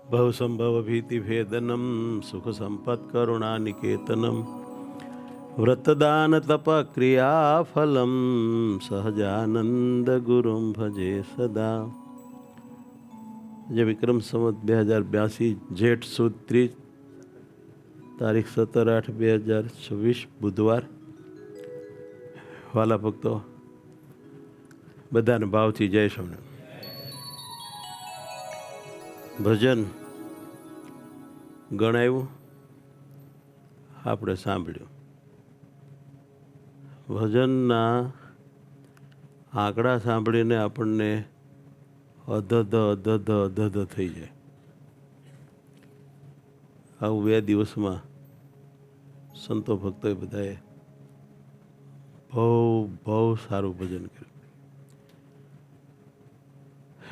ભવસંભવભીતિભેદનમ સુખસંપત્કરુણાનિકેતનમ વ્રતદાનતપક્રિયાફલમ સહજાનંદ ગુરુમ ભજે સદા. જે વિક્રમ સંવત 2082 જેઠ સુદ 30 તારીખ 17/8/2026 બુધવાર. વાલા ભક્તો બધાને ભાવથી જય સ્વામિનારાયણ. ભજન ગણાયું, આપણે સાંભળ્યું. ભજનના આંકડા સાંભળીને આપણને અધધ થઈ જાય. આવું 2 દિવસમાં સંતો ભક્તોએ બધાએ બહુ સારું ભજન કર્યું.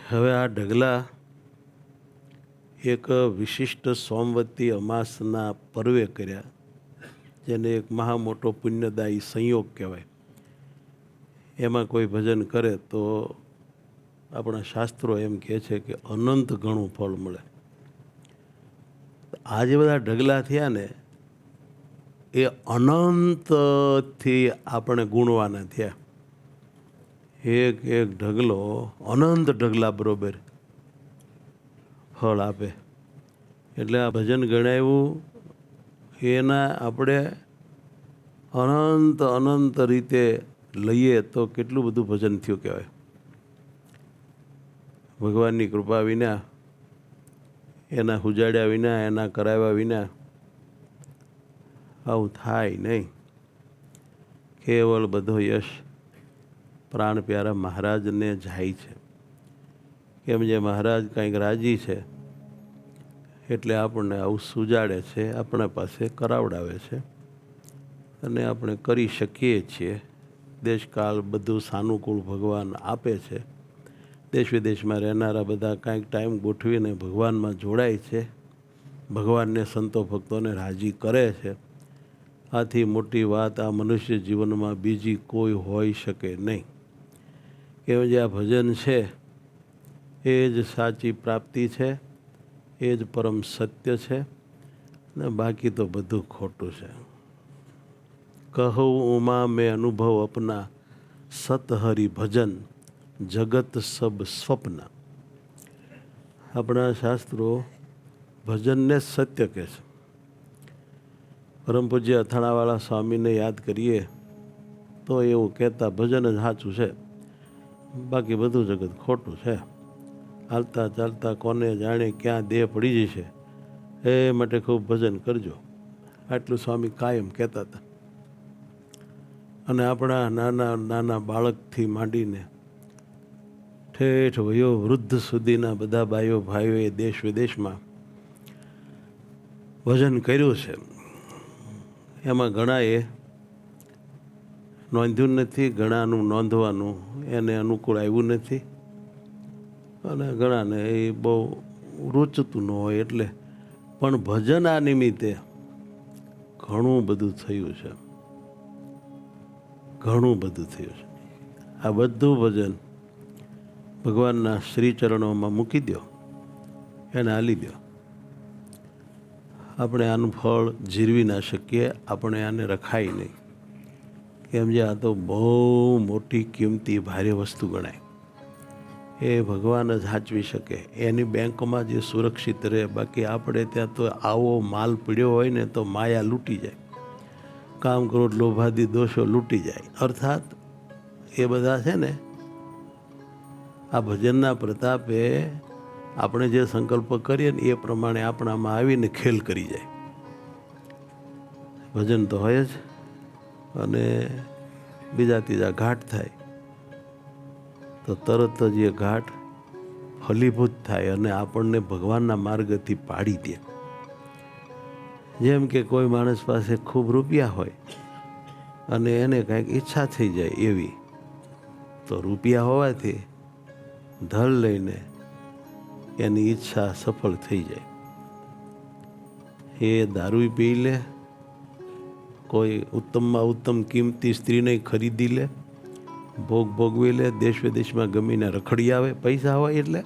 હવે આ ઢગલા એક વિશિષ્ટ સોમવતી અમાસના પર્વે કર્યા, જેને એક મહા મોટો પુણ્યદાયી સંયોગ કહેવાય. એમાં કોઈ ભજન કરે તો આપણા શાસ્ત્રો એમ કહે છે કે અનંત ઘણું ફળ મળે. આ જે બધા ઢગલા થયા ને એ અનંતથી આપણે ગુણવાના થયા. એક એક ઢગલો અનંત ઢગલા બરોબર ફળ આપે. એટલે આ ભજન ગણાવ્યું એના આપણે અનંત રીતે લઈએ તો કેટલું બધું ભજન થયું કહેવાય. ભગવાનની કૃપા વિના, એના ઉજાડ્યા વિના, એના કરાવ્યા વિના આવું થાય નહીં. કેવળ બધો યશ પ્રાણ પ્યારા મહારાજને જાય છે. કેમ જે મહારાજ કંઈક રાજી છે એટલે આપણને આવું સુજાડે છે, આપણા પાસે કરાવડાવે છે અને આપણે કરી શકીએ છીએ. દેશકાળ બધું સાનુકૂળ ભગવાન આપે છે. દેશ વિદેશમાં રહેનારા બધા કાંઈક ટાઈમ ગોઠવીને ભગવાનમાં જોડાય છે, ભગવાનને સંતો ભક્તોને રાજી કરે છે. આથી મોટી વાત આ મનુષ્ય જીવનમાં બીજી કોઈ હોઈ શકે નહીં. કેમ જે આ ભજન છે એ જ સાચી પ્રાપ્તિ છે, એ જ પરમ સત્ય છે ને બાકી તો બધું ખોટું છે. કહું ઉમા મેં અનુભવ અપના, સતહરિ ભજન જગત સબ સ્વપ્ન. આપણા શાસ્ત્રો ભજનને સત્ય કહે છે. પરમ પૂજ્ય અથાણાવાળા સ્વામીને યાદ કરીએ તો એવું કહેતા ભજન જ સાચું છે, બાકી બધું જગત ખોટું છે. હાલતા ચાલતા કોને જાણે ક્યાં દેહ પડી જશે, એ માટે ખૂબ ભજન કરજો. આટલું સ્વામી કાયમ કહેતા હતા. અને આપણા નાના બાળકથી માંડીને ઠેઠ વયો વૃદ્ધ સુધીના બધા ભાઈઓએ દેશ વિદેશમાં ભજન કર્યું છે. એમાં ઘણાએ નોંધ્યું નથી, ઘણાનું નોંધવાનું એને અનુકૂળ આવ્યું નથી, અને ઘણાને એ બહુ રૂચતું ન હોય એટલે. પણ ભજન આ નિમિત્તે ઘણું બધું થયું છે, ઘણું બધું થયું છે. આ બધું ભજન ભગવાનના શ્રીચરણોમાં મૂકી દો, એને આલી દો. આપણે આનું ફળ જીરવી ના શકીએ, આપણે આને રખાય નહીં. કેમ જે આ તો બહુ મોટી કિંમતી ભારે વસ્તુ ગણાય. એ ભગવાન જ સાચવી શકે, એની બેંકમાં જે સુરક્ષિત રહે. બાકી આપણે ત્યાં તો આવો માલ પીડ્યો હોય ને તો માયા લૂંટી જાય, કામ ક્રોધ લોભાદી દોષો લૂંટી જાય. અર્થાત એ બધા છે ને આ ભજનના પ્રતાપે આપણે જે સંકલ્પ કરીએ ને એ પ્રમાણે આપણામાં આવીને ખેલ કરી જાય. ભજન તો હોય જ, અને બીજા ત્રીજા ઘાટ થાય તો તરત જ એ ઘાટ ફલીભૂત થાય અને આપણને ભગવાનના માર્ગથી પાડી દે. જેમ કે કોઈ માણસ પાસે ખૂબ રૂપિયા હોય અને એને કાંઈક ઈચ્છા થઈ જાય એવી, તો રૂપિયા હોવાથી ધન લઈને એની ઈચ્છા સફળ થઈ જાય. એ દારૂ પી લે, કોઈ ઉત્તમમાં ઉત્તમ કિંમતી સ્ત્રીને ખરીદી લે, ભોગવી લે, દેશ વિદેશમાં ગમીને રખડી આવે. પૈસા હોય એટલે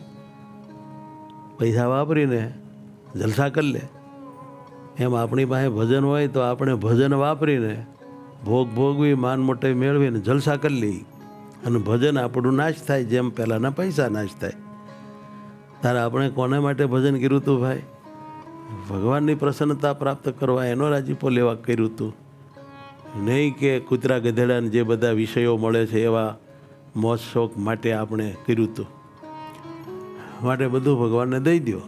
પૈસા વાપરીને જલસા કરી લે. એમ આપણી પાસે ભજન હોય તો આપણે ભજન વાપરીને ભોગવી માન મોટાઈ મેળવીને જલસા કરી લઈએ અને ભજન આપણું નાશ થાય, જેમ પહેલાંના પૈસા નાશ થાય. તારે આપણે કોને માટે ભજન કર્યું હતું ભાઈ? ભગવાનની પ્રસન્નતા પ્રાપ્ત કરવા, એનો રાજીપો લેવા કર્યું હતું, નહીં કે કૂતરા ગધેડાને જે બધા વિષયો મળે છે એવા મોજ શોખ માટે આપણે કર્યું હતું. માટે બધું ભગવાનને દઈ દો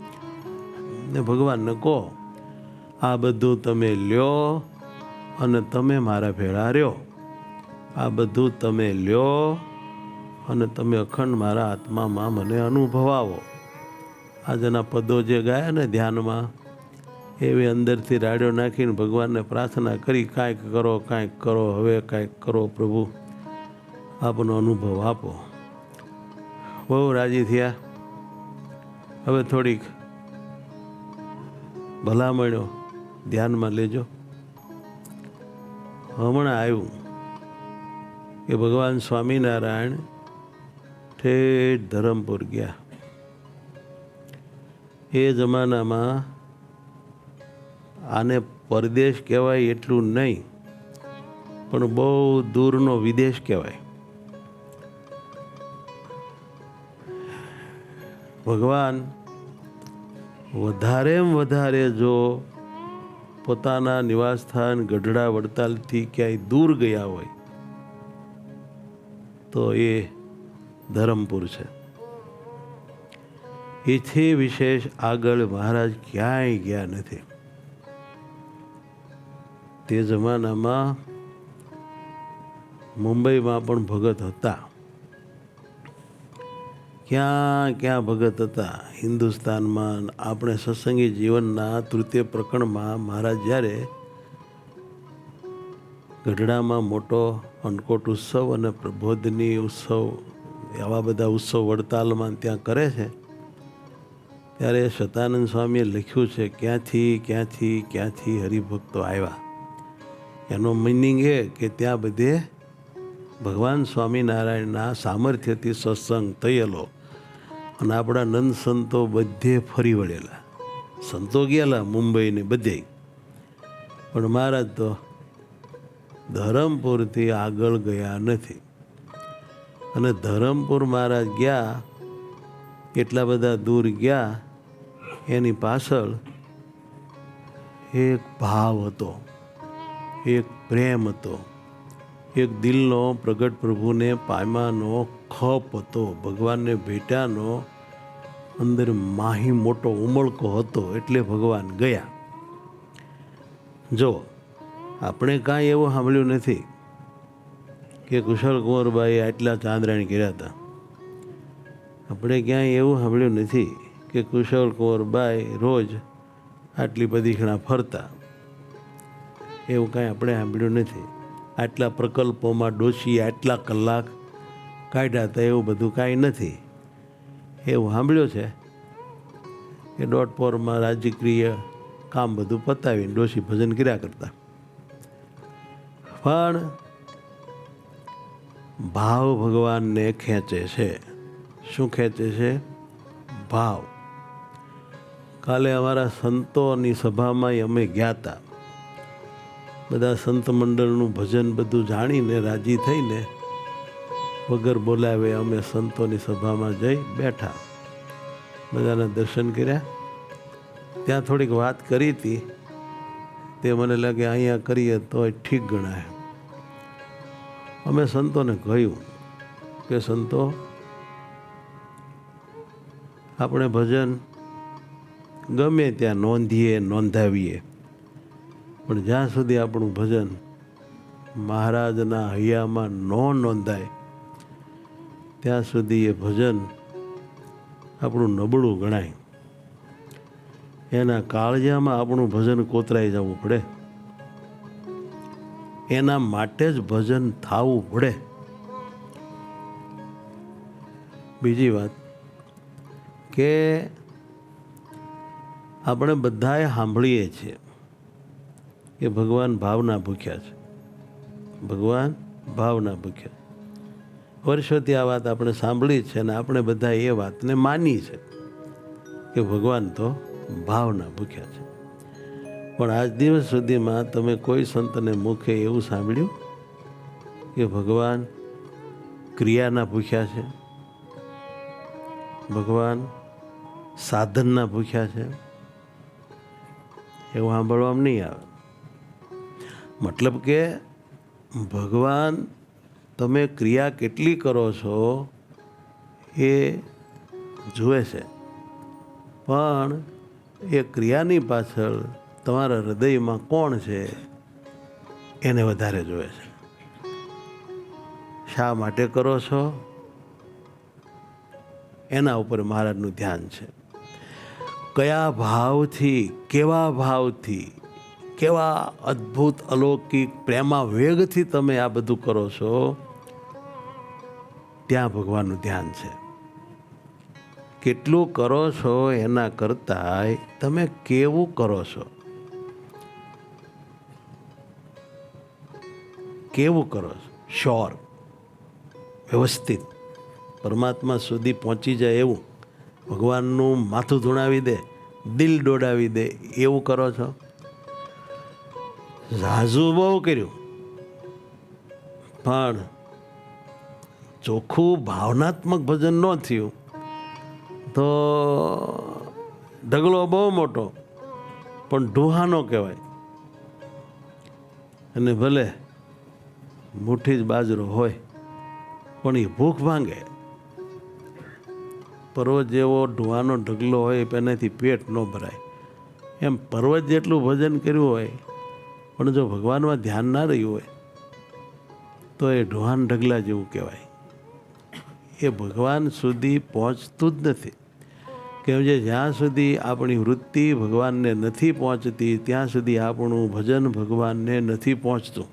ને ભગવાનને કહો આ બધું તમે લ્યો અને તમે મારા ભેળા રહ્યો. આ બધું તમે લ્યો અને તમે અખંડ મારા આત્મામાં મને અનુભવાવો. આજના પદો જે ગાયા ને ધ્યાનમાં, એવી અંદરથી રાડ્યો નાખીને ભગવાનને પ્રાર્થના કરી, કાંઈક કરો, હવે કાંઈક કરો પ્રભુ, આપનો અનુભવ આપો. બહુ રાજી થયા. હવે થોડીક ભલામણો ધ્યાનમાં લેજો. હમણાં આવ્યું કે ભગવાન સ્વામિનારાયણ ઠેઠ ધરમપુર ગયા. એ જમાનામાં આને પરદેશ કહેવાય એટલું નહીં, પણ બહુ દૂરનો વિદેશ કહેવાય. ભગવાન વધારે જો પોતાના નિવાસસ્થાન ગઢડા વડતાલથી ક્યાંય દૂર ગયા હોય તો એ ધરમપુર છે. એથી વિશેષ આગળ મહારાજ ક્યાંય ગયા નથી. તે જમાનામાં મુંબઈમાં પણ ભગત હતા, ક્યાં ભગત હતા. હિન્દુસ્તાનમાં આપણે સત્સંગી જીવનના તૃતીય પ્રકરણમાં મહારાજ જ્યારે ગઢડામાં મોટો અન્નકોટ ઉત્સવ અને પ્રબોધની ઉત્સવ, આવા બધા ઉત્સવ વડતાલમાં ત્યાં કરે છે, ત્યારે સતાનંદ સ્વામીએ લખ્યું છે ક્યાંથી હરિભક્તો આવ્યા. એનો મિનિંગ એ કે ત્યાં બધે ભગવાન સ્વામિનારાયણના સામર્થ્યથી સત્સંગ થયેલો અને આપણા નંદ સંતો બધે ફરી વળેલા. સંતો ગયેલા મુંબઈને બધે, પણ મહારાજ તો ધરમપુરથી આગળ ગયા નથી. અને ધરમપુર મહારાજ ગયા, એટલા બધા દૂર ગયા, એની પાછળ એક ભાવ હતો, એક પ્રેમ હતો, એક દિલનો પ્રગટ પ્રભુને પામવાનો ખપ હતો, ભગવાનને ભેટાનો અંદર માહી મોટો ઉમળકો હતો, એટલે ભગવાન ગયા. જો આપણે કાંઈ એવું સાંભળ્યું નથી કે કુશળ કુંવરબાઈ આટલા ચાંદ્રાણી કર્યા હતા. આપણે ક્યાંય એવું સાંભળ્યું નથી કે કુશળ કુંવરબાઈ રોજ આટલી પ્રદક્ષિણા ફરતા. એવું કાંઈ આપણે સાંભળ્યું નથી. આટલા પ્રકલ્પોમાં ડોશી આટલા કલાક કાઢ્યા હતા, એવું બધું કાંઈ નથી. એવું સાંભળ્યું છે કે દોઢપોરમાં રાજકીય કામ બધું પતાવીને ડોશી ભજન કર્યા કરતા. પણ ભાવ ભગવાનને ખેંચે છે. શું ખેંચે છે? ભાવ. કાલે અમારા સંતોની સભામાં અમે ગયા હતા. બધા સંત મંડળનું ભજન બધું જાણીને રાજી થઈને વગર બોલાવે અમે સંતોની સભામાં જઈ બેઠા, બધાના દર્શન કર્યા. ત્યાં થોડીક વાત કરી હતી, તે મને લાગે અહીંયા કરીએ તો ઠીક ગણાય. અમે સંતોને કહ્યું કે સંતો, આપણે ભજન ગમે ત્યાં નોંધાવીએ, પણ જ્યાં સુધી આપણું ભજન મહારાજના હૈયામાં ન નોંધાય ત્યાં સુધી એ ભજન આપણું નબળું ગણાય. એના કાળજામાં આપણું ભજન કોતરાઈ જવું પડે, એના માટે જ ભજન થવું પડે. બીજી વાત કે આપણે બધાએ સાંભળીએ છીએ કે ભગવાન ભાવના ભૂખ્યા છે, ભગવાન ભાવના ભૂખ્યા. વર્ષોથી આ વાત આપણે સાંભળી છે અને આપણે બધા એ વાતને માની છે કે ભગવાન તો ભાવના ભૂખ્યા છે. પણ આજ દિવસ સુધીમાં તમે કોઈ સંતને મુખે એવું સાંભળ્યું કે ભગવાન ક્રિયાના ભૂખ્યા છે, ભગવાન સાધનના ભૂખ્યા છે? એવું સાંભળવામાં નહીં આવે. મતલબ કે ભગવાન તમે ક્રિયા કેટલી કરો છો એ જુએ છે, પણ એ ક્રિયાની પાછળ તમારા હૃદયમાં કોણ છે એને વધારે જુએ છે. શા માટે કરો છો એના ઉપર મહારાજનું ધ્યાન છે. કયા ભાવથી, કેવા અદ્ભુત અલૌકિક પ્રેમા વેગથી તમે આ બધું કરો છો, ત્યાં ભગવાનનું ધ્યાન છે. કેટલું કરો છો એના કરતાં તમે કેવું કરો છો, કેવું કરો છો, શ્યોર, વ્યવસ્થિત, પરમાત્મા સુધી પહોંચી જાય એવું, ભગવાનનું માથું ધૂણાવી દે, દિલ દોડાવી દે એવું કરો છો? ઝાઝું બહુ કર્યું, પણ ચોખ્ખું ભાવનાત્મક ભજન ન થયું તો ઢગલો બહુ મોટો પણ ઢૂહાનો કહેવાય. અને ભલે મુઠ્ઠી જ બાજરો હોય પણ એ ભૂખ ભાંગે. પર્વત જેવો ઢૂહાનો ઢગલો હોય એનાથી પેટ ન ભરાય. એમ પર્વત જેટલું ભજન કર્યું હોય પણ જો ભગવાનમાં ધ્યાન ના રહ્યું હોય તો એ ઢૂહાન ઢગલા જેવું કહેવાય. એ ભગવાન સુધી પહોંચતું જ નથી. કેમ કે જ્યાં સુધી આપણી વૃત્તિ ભગવાનને નથી પહોંચતી ત્યાં સુધી આપણું ભજન ભગવાનને નથી પહોંચતું.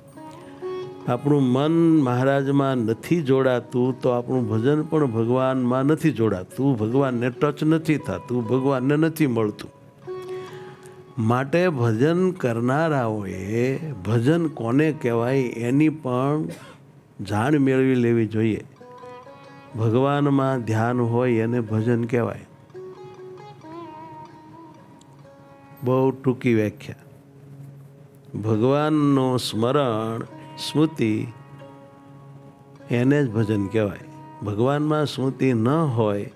આપણું મન મહારાજમાં નથી જોડાતું તો આપણું ભજન પણ ભગવાનમાં નથી જોડાતું, ભગવાનને ટચ નથી થતું, ભગવાનને નથી મળતું. માટે ભજન કરનારાઓએ ભજન કોને કહેવાય એની પણ જાણ મેળવી લેવી જોઈએ. ભગવાનમાં ધ્યાન હોય એને ભજન કહેવાય. બહુ ટૂંકી વ્યાખ્યા. ભગવાનનું સ્મરણ, સ્મૃતિ એને જ ભજન કહેવાય. ભગવાનમાં સ્મૃતિ ન હોય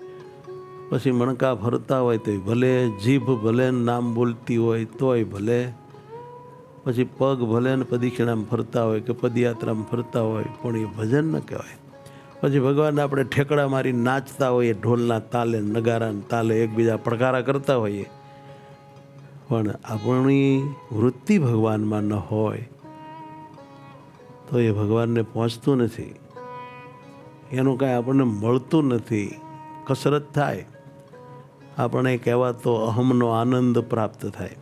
પછી મણકા ફરતા હોય તો ભલે, જીભ ભલે નામ બોલતી હોય તોય ભલે, પછી પગ ભલે ને પદીક્ષણામાં ફરતા હોય કે પદયાત્રામાં ફરતા હોય પણ એ ભજન ન કહેવાય. પછી ભગવાનને આપણે ઠેકડા મારી નાચતા હોઈએ, ઢોલના તાલે, નગારાના તાલે એકબીજા પડકારા કરતા હોઈએ, પણ આપણી વૃત્તિ ભગવાનમાં ન હોય તો એ ભગવાનને પહોંચતું નથી, એનું કાંઈ આપણને મળતું નથી. કસરત થાય, આપણે કહેવાતો અહમનો આનંદ પ્રાપ્ત થાય.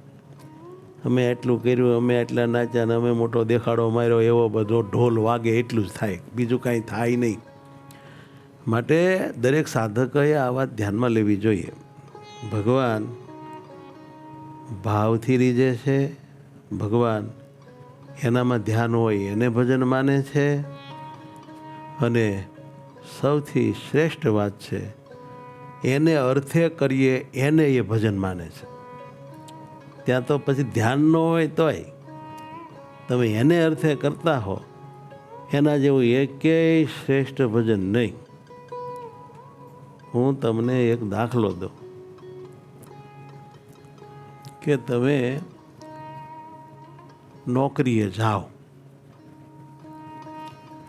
અમે એટલું કર્યું, અમે એટલા નાચ્યા ને અમે મોટો દેખાડો માર્યો, એવો બધો ઢોલ વાગે એટલું જ થાય, બીજું કાંઈ થાય નહીં. માટે દરેક સાધકોએ આ વાત ધ્યાનમાં લેવી જોઈએ. ભગવાન ભાવથી રીઝે છે, ભગવાન એનામાં ધ્યાન હોય એને ભજન માને છે, અને સૌથી શ્રેષ્ઠ વાત છે એને અર્થે કરીએ એને એ ભજન માને છે. ત્યાં તો પછી ધ્યાન ન હોય તોય તમે એને અર્થે કરતા હો એના જેવું એકેય શ્રેષ્ઠ ભજન નહીં. હું તમને એક દાખલો દઉં કે તમે નોકરીએ જાઓ,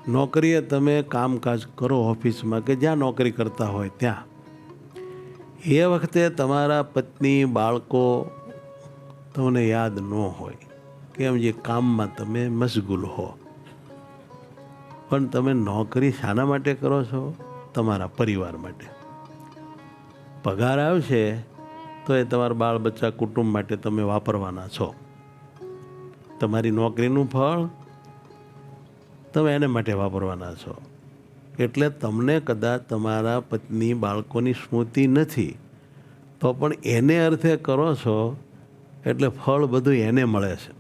નોકરીએ તમે કામકાજ કરો ઓફિસમાં કે જ્યાં નોકરી કરતા હોય ત્યાં, એ વખતે તમારા પત્ની, બાળકો તમને યાદ ન હોય, કેમ જે કામમાં તમે મશગુલ હો. પણ તમે નોકરી શાના માટે કરો છો? તમારા પરિવાર માટે. પગાર આવશે તો એ તમારા બાળ બચ્ચા, કુટુંબ માટે તમે વાપરવાના છો. તમારી નોકરીનું ફળ તમે એને માટે વાપરવાના છો. એટલે તમને કદાચ તમારા પત્ની, બાળકોની સ્મૃતિ નથી તો પણ એને અર્થે કરો છો એટલે ફળ બધું એને મળે છે.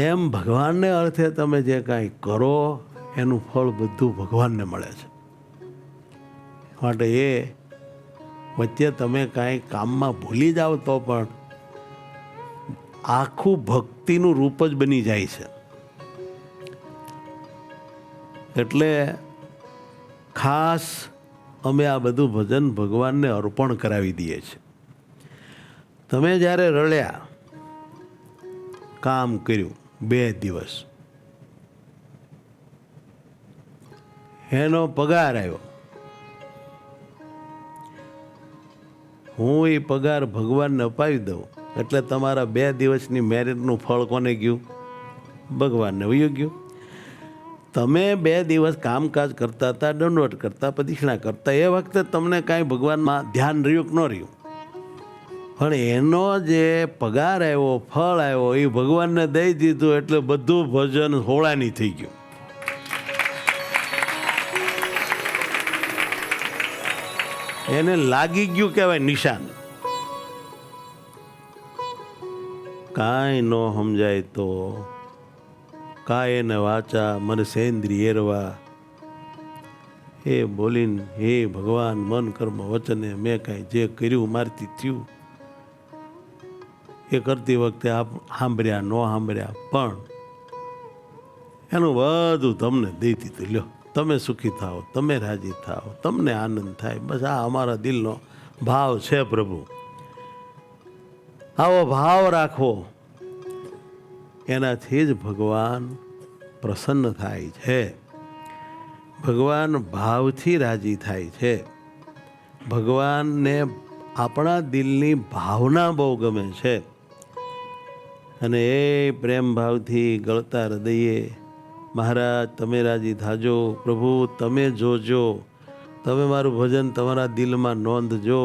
એમ ભગવાનને અર્થે તમે જે કાંઈ કરો એનું ફળ બધું ભગવાનને મળે છે. માટે એ વચ્ચે તમે કાંઈ કામમાં ભૂલી જાઓ તો પણ આખું ભક્તિનું રૂપ જ બની જાય છે. એટલે ખાસ અમે આ બધું ભજન ભગવાનને અર્પણ કરાવી દઈએ છીએ. તમે જ્યારે રળ્યા, કામ કર્યું 2 દિવસ, એનો પગાર આવ્યો, હું એ પગાર ભગવાનને અપાવી દઉં એટલે તમારા 2 દિવસની મહેનતનું ફળ કોને ગયું? ભગવાનને વયું ગયું. તમે 2 દિવસ કામકાજ કરતા હતા, દંડવટ કરતા, પ્રદક્ષિણા કરતા, એ વખતે તમને કાંઈ ભગવાનમાં ધ્યાન રહ્યું કે ન રહ્યું? પણ એનો જે પગાર આવ્યો, ફળ આવ્યો, એ ભગવાનને દઈ દીધું એટલે બધું ભજન હોળાની થઈ ગયું. એને લાગી ગયું કહેવાય નિશાન. કાંઈ ન સમજાય તો કાય એને વાચા મને સેન્દ્રી એરવા, એ બોલીને હે ભગવાન મન કર્મ વચને મેં કાંઈ જે કર્યું મારથી થયું. એ કરતી વખતે આપ સાંભળ્યા ન સાંભળ્યા પણ એનું બધું તમને દઈ દીધું. લ્યો, તમે સુખી થાઓ, તમે રાજી થાઓ, તમને આનંદ થાય. બસ આ અમારા દિલનો ભાવ છે પ્રભુ. આવો ભાવ રાખવો, એનાથી જ ભગવાન પ્રસન્ન થાય છે. ભગવાન ભાવથી રાજી થાય છે. ભગવાનને આપણા દિલની ભાવના બહુ ગમે છે. અને એ પ્રેમ ભાવથી ગળતા હૃદયે મહારાજ તમે રાજી થાજો, પ્રભુ તમે જોજો, તમે મારું ભજન તમારા દિલમાં નોંધજો.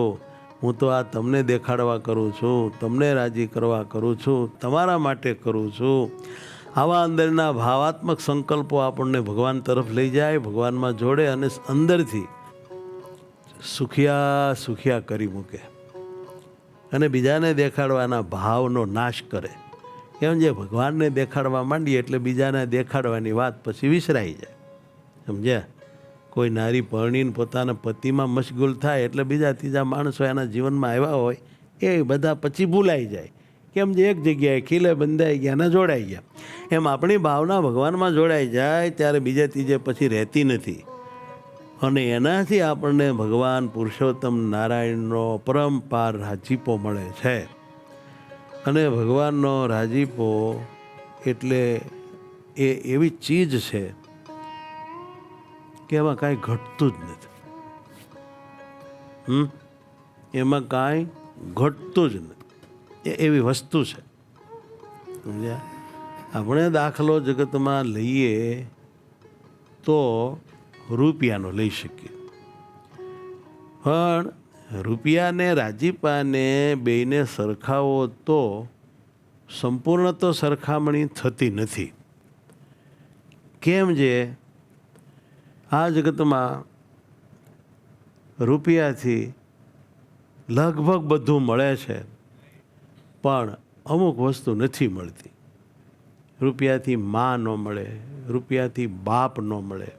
હું તો આ તમને દેખાડવા કરું છું, તમને રાજી કરવા કરું છું, તમારા માટે કરું છું. આવા અંદરના ભાવાત્મક સંકલ્પો આપણને ભગવાન તરફ લઈ જાય, ભગવાનમાં જોડે અને અંદરથી સુખિયા સુખિયા કરી મૂકે અને બીજાને દેખાડવાના ભાવનો નાશ કરે. કેમ જે ભગવાનને દેખાડવા માંડીએ એટલે બીજાને દેખાડવાની વાત પછી વિસરાઈ જાય. સમજ્યા? કોઈ નારી પરણીને પોતાના પતિમાં મશગુલ થાય એટલે બીજા ત્રીજા માણસો એના જીવનમાં આવ્યા હોય એ બધા પછી ભૂલાઈ જાય. કેમ જે એક જગ્યાએ ખીલે બંધાઈ ગયા અને જોડાઈ ગયા. એમ આપણી ભાવના ભગવાનમાં જોડાઈ જાય ત્યારે બીજે ત્રીજે પછી રહેતી નથી. અને એનાથી આપણને ભગવાન પુરુષોત્તમ નારાયણનો પરંપાર રાજીપો મળે છે. અને ભગવાનનો રાજીપો એટલે એ એવી ચીજ છે કે એમાં કાંઈ ઘટતું જ નથી. એમાં કાંઈ ઘટતું જ નથી. એ એવી વસ્તુ છે. સમજ્યા? આપણે દાખલો જગતમાં લઈએ તો રૂપિયાનો લઈ શકીએ, પણ રૂપિયાને રાજીપાને બેયને સરખાવો તો સંપૂર્ણ તો સરખામણી થતી નથી. કેમ જે આ જગતમાં રૂપિયાથી લગભગ બધું મળે છે પણ અમુક વસ્તુ નથી મળતી. રૂપિયાથી મા ન મળે, રૂપિયાથી બાપ ન મળે,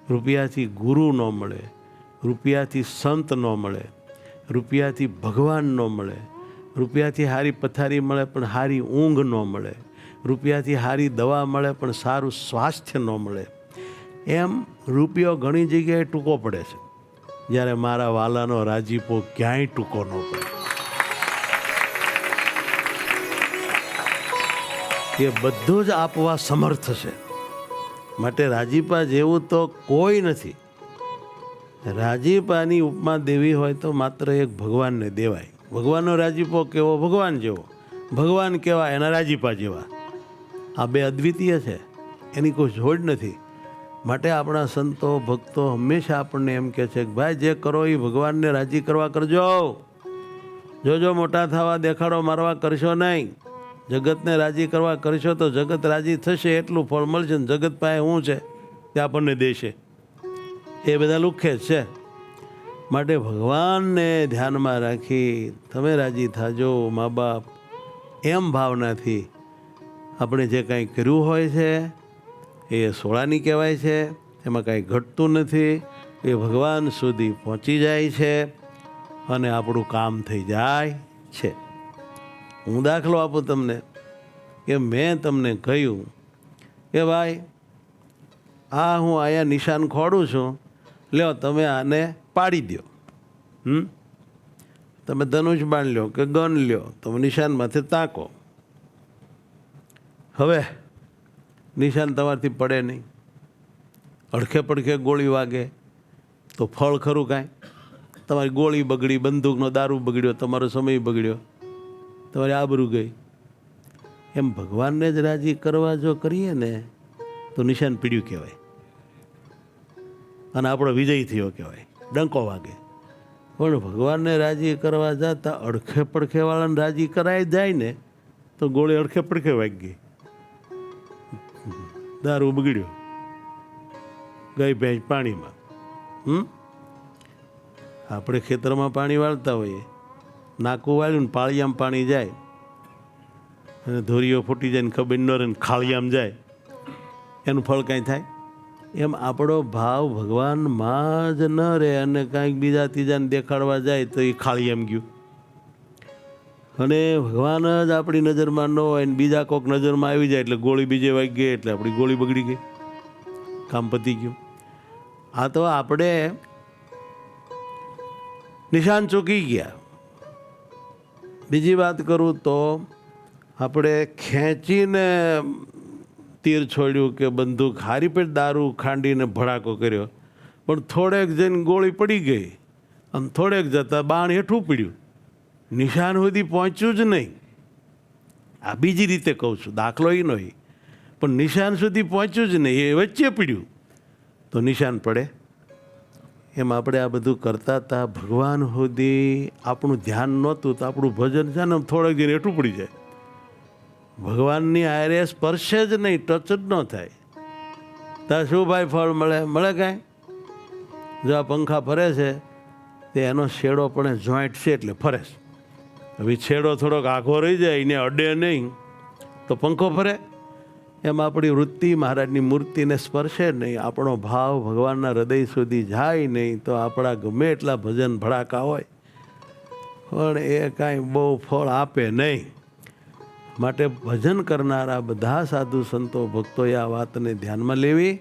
રૂપિયાથી ગુરુ ન મળે, રૂપિયાથી સંત ન મળે, રૂપિયાથી ભગવાન ન મળે, રૂપિયાથી સારી પથારી મળે પણ સારી ઊંઘ ન મળે, રૂપિયાથી સારી દવા મળે પણ સારું સ્વાસ્થ્ય ન મળે. એમ રૂપિયો ઘણી જગ્યાએ ટૂંકો પડે છે, જ્યારે મારા વાલાનો રાજીપો ક્યાંય ટૂંકો ન પડે. એ બધું જ આપવા સમર્થ છે. માટે રાજીપા જેવું તો કોઈ નથી. રાજીપાની ઉપમા દેવી હોય તો માત્ર એક ભગવાનને દેવાય. ભગવાનનો રાજીપો કેવો? ભગવાન જેવો. ભગવાન કેવા? એના રાજીપા જેવા. આ બે અદ્વિતીય છે, એની કોઈ જોડ નથી. માટે આપણા સંતો ભક્તો હંમેશા આપણને એમ કહે છે કે ભાઈ જે કરો એ ભગવાનને રાજી કરવા કરજો. જોજો મોટા થવા દેખાડો મારવા કરશો નહીં. જગતને રાજી કરવા કરશો તો જગત રાજી થશે, એટલું ફળ મળશે. ને જગત પાસે શું છે તે આપણને દેશે. એ બધા લુખ્ખે જ છે. માટે ભગવાનને ધ્યાનમાં રાખી તમે રાજી થાજો મા બાપ, એમ ભાવનાથી આપણે જે કાંઈ કર્યું હોય છે એ સોળાની કહેવાય છે. એમાં કાંઈ ઘટતું નથી. એ ભગવાન સુધી પહોંચી જાય છે. અને આપણું કામ થઈ જાય છે. હું દાખલો આપું તમને કે મેં તમને કહ્યું કે ભાઈ આ હું અહીંયા નિશાન ખોડું છું, લ્યો તમે આને પાડી દો. તમે ધનુષ બાણ લ્યો કે ગન લ્યો, તમે નિશાનમાંથી તાકો. હવે નિશાન તમારથી પડે નહીં, અડખે પડખે ગોળી વાગે તો ફળ ખરું કાંઈ? તમારી ગોળી બગડી, બંદૂકનો દારૂ બગડ્યો, તમારો સમય બગડ્યો, તમારી આબરૂ ગઈ. એમ ભગવાનને જ રાજી કરવા જો કરીએ ને તો નિશાન પીડ્યું કહેવાય અને આપણો વિજય થયો કહેવાય, ડંકો વાગે. પણ ભગવાનને રાજી કરવા જતાં અડખે પડખેવાળાને રાજી કરાય જાય ને તો ગોળી અડખે પડખે વાગી ગઈ, દારૂ બગડ્યો, ગઈ ભેંસ પાણીમાં. આપણે ખેતરમાં પાણી વાળતા હોઈએ, નાકું વાળ્યું ને પાળિયામાં પાણી જાય અને ધોરીઓ ફૂટી જાય ને ખબર ન રહે ને ખાળિયામાં જાય, એનું ફળ કાંઈ થાય? એમ આપણો ભાવ ભગવાનમાં જ ન રહે અને કાંઈક બીજા ત્રીજાને દેખાડવા જાય તો એ ખાળિયામાં ગયું. અને ભગવાન જ આપણી નજરમાં ન હોય ને બીજા કોઈક નજરમાં આવી જાય એટલે ગોળી બીજે વાગી ગઈ, એટલે આપણી ગોળી બગડી ગઈ, કામ પતી ગયું. આ તો આપણે નિશાન ચૂકી ગયા. બીજી વાત કરું તો આપણે ખેંચીને તીર છોડ્યું કે બંદૂક હારી પર દારૂ ખાંડીને ભડાકો કર્યો, પણ થોડેક જઈને ગોળી પડી ગઈ અને થોડેક જતાં બાણ હેઠું પડ્યું, નિશાન સુધી પહોંચ્યું જ નહીં. આ બીજી રીતે કહું છું, દાખલો એ નહીં, પણ નિશાન સુધી પહોંચ્યું જ નહીં, એ વચ્ચે પડ્યું તો નિશાન પડે. એમ આપણે આ બધું કરતા હતા, ભગવાન સુધી આપણું ધ્યાન નહોતું તો આપણું ભજન છે ને થોડેક જઈને હેઠું પડી જાય. ભગવાનની આરે સ્પર્શે જ નહીં, ટચ જ ન થાય. ત્યાં શું ભાઈ ફળ મળે? મળે કાંઈ? જો આ પંખા ફરે છે તે એનો છેડો પણ જોઈન્ટ છે એટલે ફરે છે. હવે છેડો થોડોક આઘો રહી જાય, એને અડે નહીં તો પંખો ફરે. એમ આપણી વૃત્તિ મહારાજની મૂર્તિને સ્પર્શે નહીં, આપણો ભાવ ભગવાનના હૃદય સુધી જાય નહીં તો આપણા ગમે એટલા ભજન ભડાકા હોય પણ એ કાંઈ બહુ ફળ આપે નહીં. માટે ભજન કરનારા બધા સાધુ સંતો ભક્તોએ આ વાતને ધ્યાનમાં લેવી,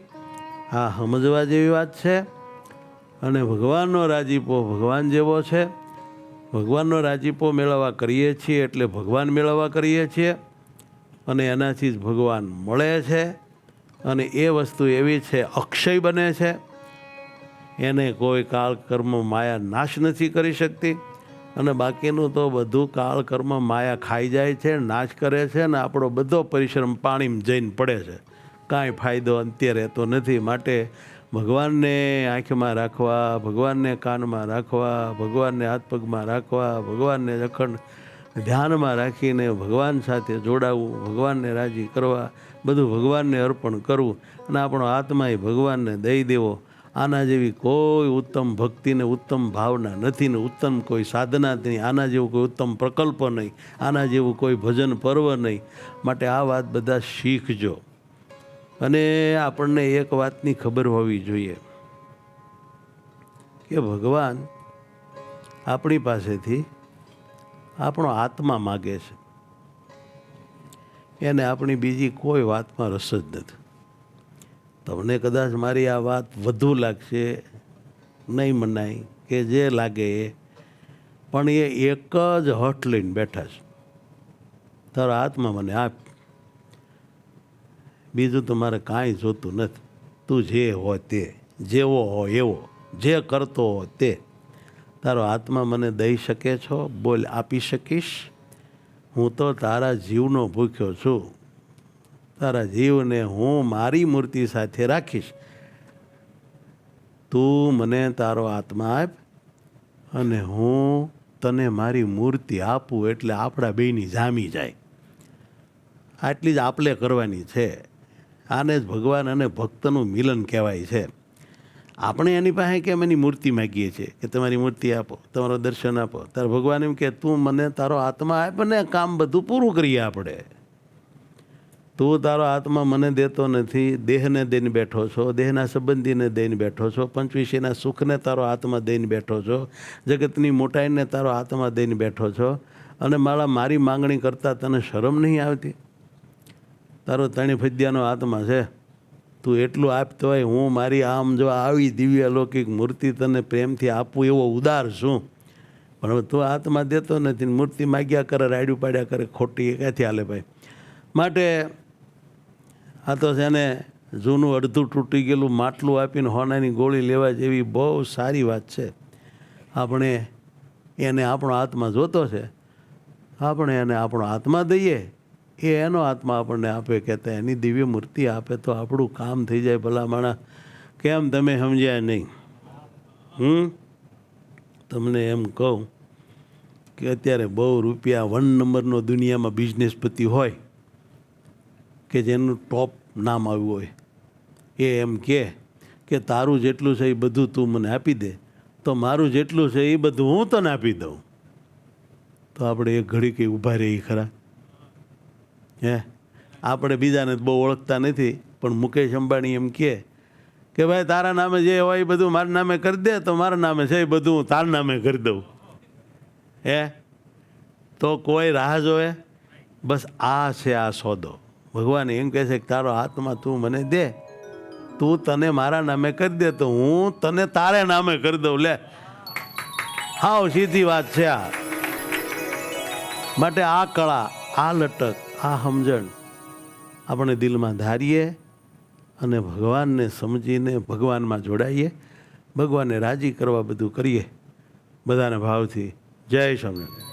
આ સમજવા જેવી વાત છે. અને ભગવાનનો રાજીપો ભગવાન જેવો છે. ભગવાનનો રાજીપો મેળવવા કરીએ છીએ એટલે ભગવાન મેળવવા કરીએ છીએ અને એનાથી જ ભગવાન મળે છે. અને એ વસ્તુ એવી છે, અક્ષય બને છે, એને કોઈ કાળ કર્મ માયા નાશ નથી કરી શકતી. અને બાકીનું તો બધું કાળ કર્મ માયા ખાઈ જાય છે, નાશ કરે છે ને આપણો બધો પરિશ્રમ પાણીમાં જઈને પડે છે, કાંઈ ફાયદો અંતે રહેતો નથી. માટે ભગવાનને આંખમાં રાખવા, ભગવાનને કાનમાં રાખવા, ભગવાનને હાથ પગમાં રાખવા, ભગવાનને અખંડ ધ્યાનમાં રાખીને ભગવાન સાથે જોડાવું, ભગવાનને રાજી કરવા, બધું ભગવાનને અર્પણ કરવું અને આપણો આત્મા એ ભગવાનને દઈ દેવો. આના જેવી કોઈ ઉત્તમ ભક્તિને ઉત્તમ ભાવના નથી ને ઉત્તમ કોઈ સાધના નહીં, આના જેવું કોઈ ઉત્તમ પ્રકલ્પ નહીં, આના જેવું કોઈ ભજન પર્વ નહીં. માટે આ વાત બધા શીખજો. અને આપણને એક વાતની ખબર હોવી જોઈએ કે ભગવાન આપણી પાસેથી આપણો આત્મા માગે છે, એને આપણી બીજી કોઈ વાતમાં રસ જ નથી. તમને કદાચ મારી આ વાત વધુ લાગશે, નહીં મનાય કે જે લાગે એ, પણ એ એક જ હઠ લઈને બેઠા છે, તારો આત્મા મને આપ, બીજું તો મારે કાંઈ જોતું નથી. તું જે હોય તે, જેવો હોય એવો, જે કરતો હોય તે, તારો આત્મા મને દઈ શકે છો? બોલ, આપી શકીશ? હું તો તારા જીવનો ભૂખ્યો છું, તારા જીવને હું મારી મૂર્તિ સાથે રાખીશ. તું મને તારો આત્મા આપ અને હું તને મારી મૂર્તિ આપું, એટલે આપણા બેયની જામી જાય. આટલી જ આપલે કરવાની છે. આને જ ભગવાન અને ભક્તનું મિલન કહેવાય છે. આપણે એની પાસે કેમ એની મૂર્તિ માગીએ છીએ કે તમારી મૂર્તિ આપો, તમારો દર્શન આપો. ત્યારે ભગવાન એમ કે તું મને તારો આત્મા આપ ને કામ બધું પૂરું કરીએ આપણે. તું તારો આત્મા મને દેતો નથી, દેહને દઈને બેઠો છો, દેહના સંબંધીને દઈને બેઠો છો, પંચવિષયના સુખને તારો આત્મા દઈને બેઠો છો, જગતની મોટાઈને તારો આત્મા દઈને બેઠો છો, અને મારી માંગણી કરતાં તને શરમ નહીં આવતી? તારો તણી ફદ્યાનો આત્મા છે, તું એટલું આપતો હોય, હું મારી આમ જો આવી દિવ્ય અલૌકિક મૂર્તિ તને પ્રેમથી આપું એવો ઉદાર છું, પણ હવે તું આત્મા દેતો નથી, મૂર્તિ માગ્યા કરે, રાયડું પાડ્યા કરે, ખોટી એ ક્યાંથી હાલે ભાઈ? માટે આ તો છે ને જૂનું અડધું તૂટી ગયેલું માટલું આપીને હોનાની ગોળી લેવા જેવી બહુ સારી વાત છે. આપણે એને આપણો આત્મા જોતો છે, આપણે એને આપણો આત્મા દઈએ, એ એનો આત્મા આપણને આપે, કહેતા એની દિવ્ય મૂર્તિ આપે તો આપણું કામ થઈ જાય. ભલા માણા, કેમ તમે સમજ્યા નહીં? તમને એમ કહું કે અત્યારે બહુ રૂપિયા 1 નંબરનો દુનિયામાં બિઝનેસપતિ હોય કે જેનું ટોપ નામ આવ્યું હોય, એ એમ કે તારું જેટલું છે એ બધું તું મને આપી દે, તો મારું જેટલું છે એ બધું હું તને આપી દઉં. તો આપણે એક ઘડી કંઈ ઊભા રહી ખરા? આપણે બીજાને બહુ ઓળખતા નથી, પણ મુકેશ અંબાણી એમ કે ભાઈ તારા નામે જે હોય એ બધું મારા નામે કરી દે, તો મારા નામે છે એ બધું હું તારા નામે કરી દઉં. તો કોઈ રાહ જોવે? બસ આ છે આ સોદો. ભગવાન એમ કહે છે કે તારો આત્મા તું મને દે, તું તને મારા નામે કરી દે તો હું તને તારે નામે કરી દઉં. લે, હાવ સીધી વાત છે આ. માટે આ કળા, આ લટક, આ સમજણ આપણે દિલમાં ધારીએ અને ભગવાનને સમજીને ભગવાનમાં જોડાઈએ, ભગવાનને રાજી કરવા બધું કરીએ, બધાના ભાવથી. જય સ્વામિનારાયણ.